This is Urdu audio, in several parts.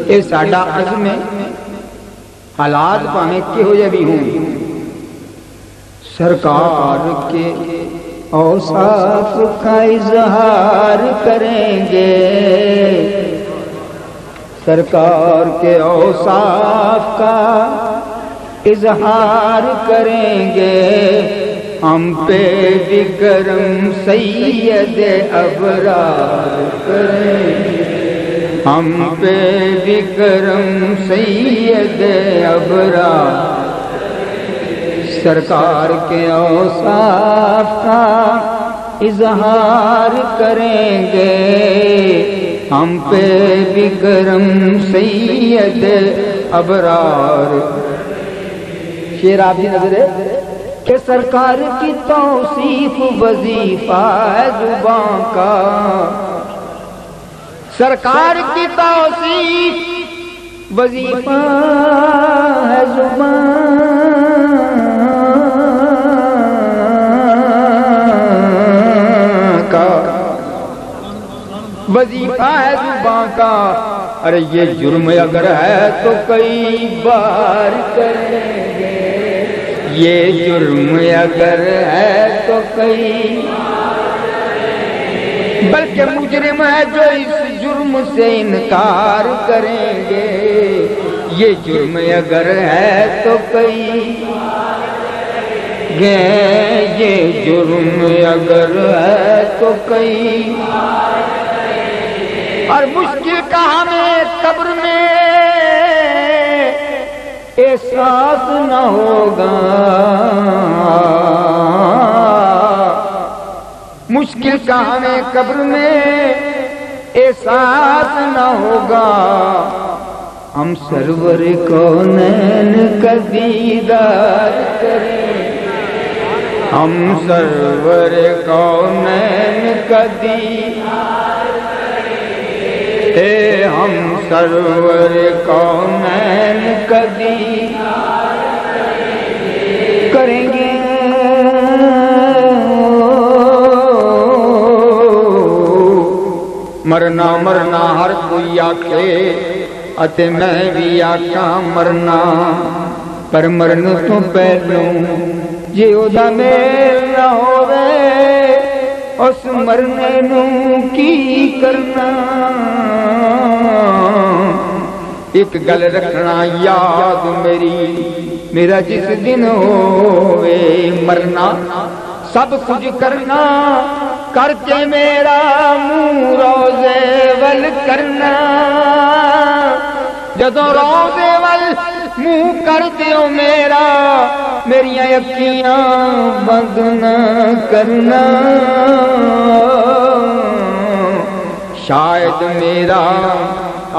یہ ساڈا عزم ہے، حالات پانے کہو جے بھی ہوں، سرکار کے اوصاف کا اظہار کریں گے، سرکار کے اوصاف کا اظہار کریں گے، ہم پہ بھی کرم سید ابرار کریں گے، ہم پہ بھی کرم سید ابرار، سرکار کے اوصاف کا اظہار کریں گے، ہم پہ بھی کرم سید ابرار۔ شعر آپ کی نظر ہے کہ سرکار کی توصیف وظیفہ ہے زبان کا، سرکار کی توصیف وظیفہ ہے زبان کا، وظیفہ ہے زبان کا۔ ارے یہ جرم اگر ہے تو کئی بار کریں گے، یہ جرم اگر ہے تو کئی، بلکہ مجرم ہے جو اس جرم سے انکار کریں گے، یہ جرم اگر ہے تو کئی گے، یہ جرم اگر ہے تو کئی، اور مشکل کا ہمیں قبر میں احساس نہ ہوگا، مشکل کا ہمیں قبر میں احساس نہ ہوگا، ہم سرور کونین کا دیدار کریں، ہم سرور کونین کا دیدار کریں، ہم سرور کونین کا دیدار کریں گے۔ مرنا مرنا ہر کوئی آکھے اتے میں بھی آکھاں مرنا، پر مرن تو پہلو جے اودا میل نہ ہووے اس مرنے نو کی کرنا۔ ایک گل رکھنا یاد میری، میرا جس دن ہوئے مرنا، سب کچھ کرنا کر کے میرا منہ روزے ول کرنا، جدوں روزے ول منہ کر دیو میرا، میریاں اکھیاں بند نہ کرنا، شاید میرا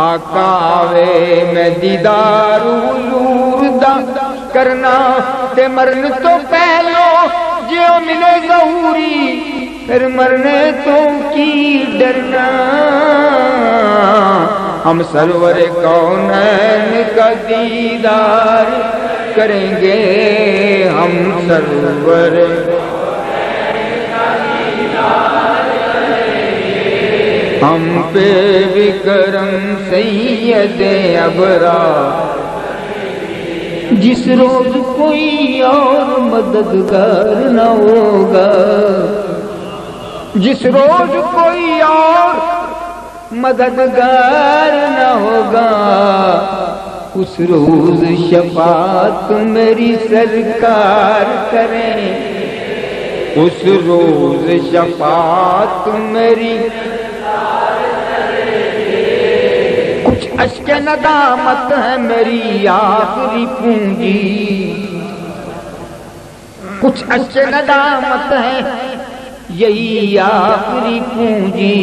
آقا آوے میں دیدار حضور دا کرنا، تے مرن تو پہلو جیو ملے ظہوری، پھر مرنے تو کی ڈرنا، ہم سرور کونین کا دیدار کریں گے، ہم سرور ہم پہ بھی کرم سید ابرار، جس روز کوئی اور مددگار نہ ہوگا، جس روز کوئی اور مددگار نہ ہوگا، اس روز شفاعت میری سرکار کریں، اس روز شفاعت میری، کچھ اشک ندامت ہے میری آخری پونجی، کچھ اشک ندامت ہے یہی آخری پونجی،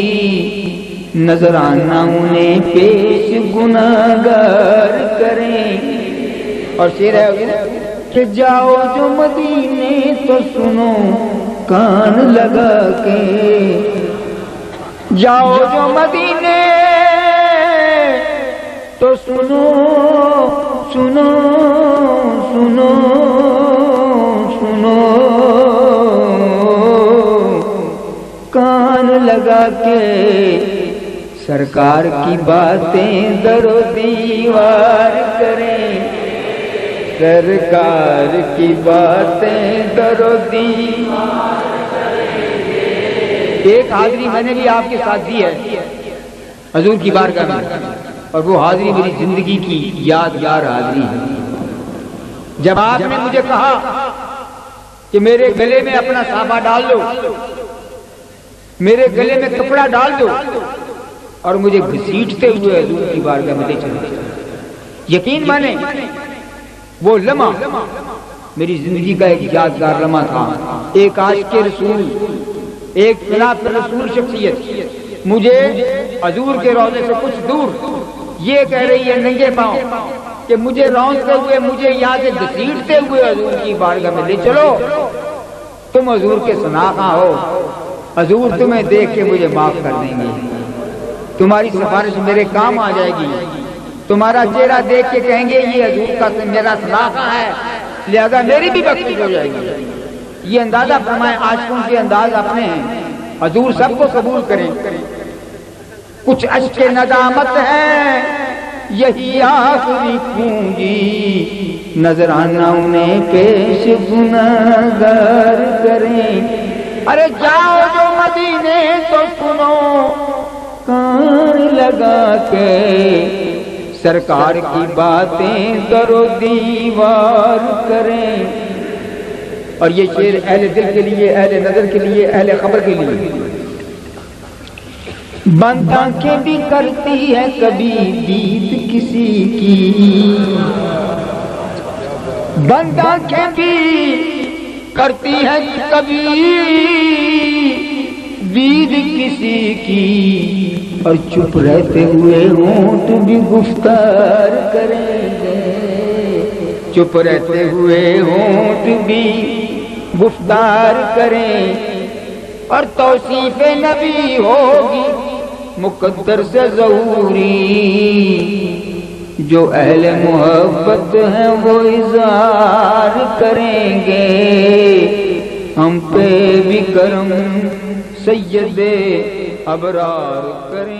نظرانہ انہیں پیش گناہگار کریں۔ اور شعر ہے کہ جاؤ جو مدینے تو سنو کان لگا کے، جاؤ جو مدینے تو سنو سنو سنو لگا کے سرکار کی باتیں در و دیوار کریں، سرکار کی باتیں در و دیوار کریں۔ ایک حاضری میں نے بھی آپ کے ساتھ دی ہے حضور کی بارگاہ میں، اور وہ حاضری میری زندگی کی یادگار حاضری ہے۔ جب آپ نے مجھے کہا کہ میرے گلے میں اپنا صافہ ڈال دو، میرے گلے میں کپڑا ڈال دو اور مجھے گھسیٹتے ہوئے حضور کی بارگاہ میں لے چلے، یقین مانے وہ لمحہ میری زندگی کا ایک یادگار لمحہ تھا۔ ایک عاشق رسول، ایک خلاف رسول شخصیت مجھے حضور کے روضے سے کچھ دور یہ کہہ رہی ہے ننگے پاؤں کہ مجھے رونقتے ہوئے، مجھے یہاں سے گھسیٹتے ہوئے حضور کی بارگاہ میں لے چلو، تم حضور کے شناخواں ہو، حضور تمہیں دیکھ کے مجھے معاف کر دیں گے، تمہاری سفارش میرے کام آ جائے گی، تمہارا چہرہ دیکھ کے کہیں گے یہ حضور کا میرا شناخواں ہے، لہذا میری بھی بخشش ہو جائے گی۔ یہ اندازہ فرمائے، عاشقوں کے انداز اپنے ہیں، حضور سب کو قبول کریں۔ کچھ اشک ندامت ہے یہی آخری پونجی، نذرانہ انہیں پیش گناہگار کریں۔ ارے جاؤ جو مدینے تو سنو کان لگا کے، سرکار کی باتیں در و دیوار کریں۔ اور یہ شعر اہل دل کے لیے، اہل نظر کے لیے، اہل خبر کے لیے۔ بند آنکھیں بھی کرتی ہے کبھی دید کسی کی، بند آنکھیں بھی کرتی ہے کبھی دید کسی کی، اور چپ رہتے ہوئے ہونٹ بھی گفتار کریں گے، چپ رہتے ہوئے ہونٹ بھی گفتار کریں۔ اور توصیف نبی ہوگی مقدر سے ظہوری، جو اہل محبت ہیں وہ اظہار کریں گے، ہم پہ بھی کرم سید ابرار کریں۔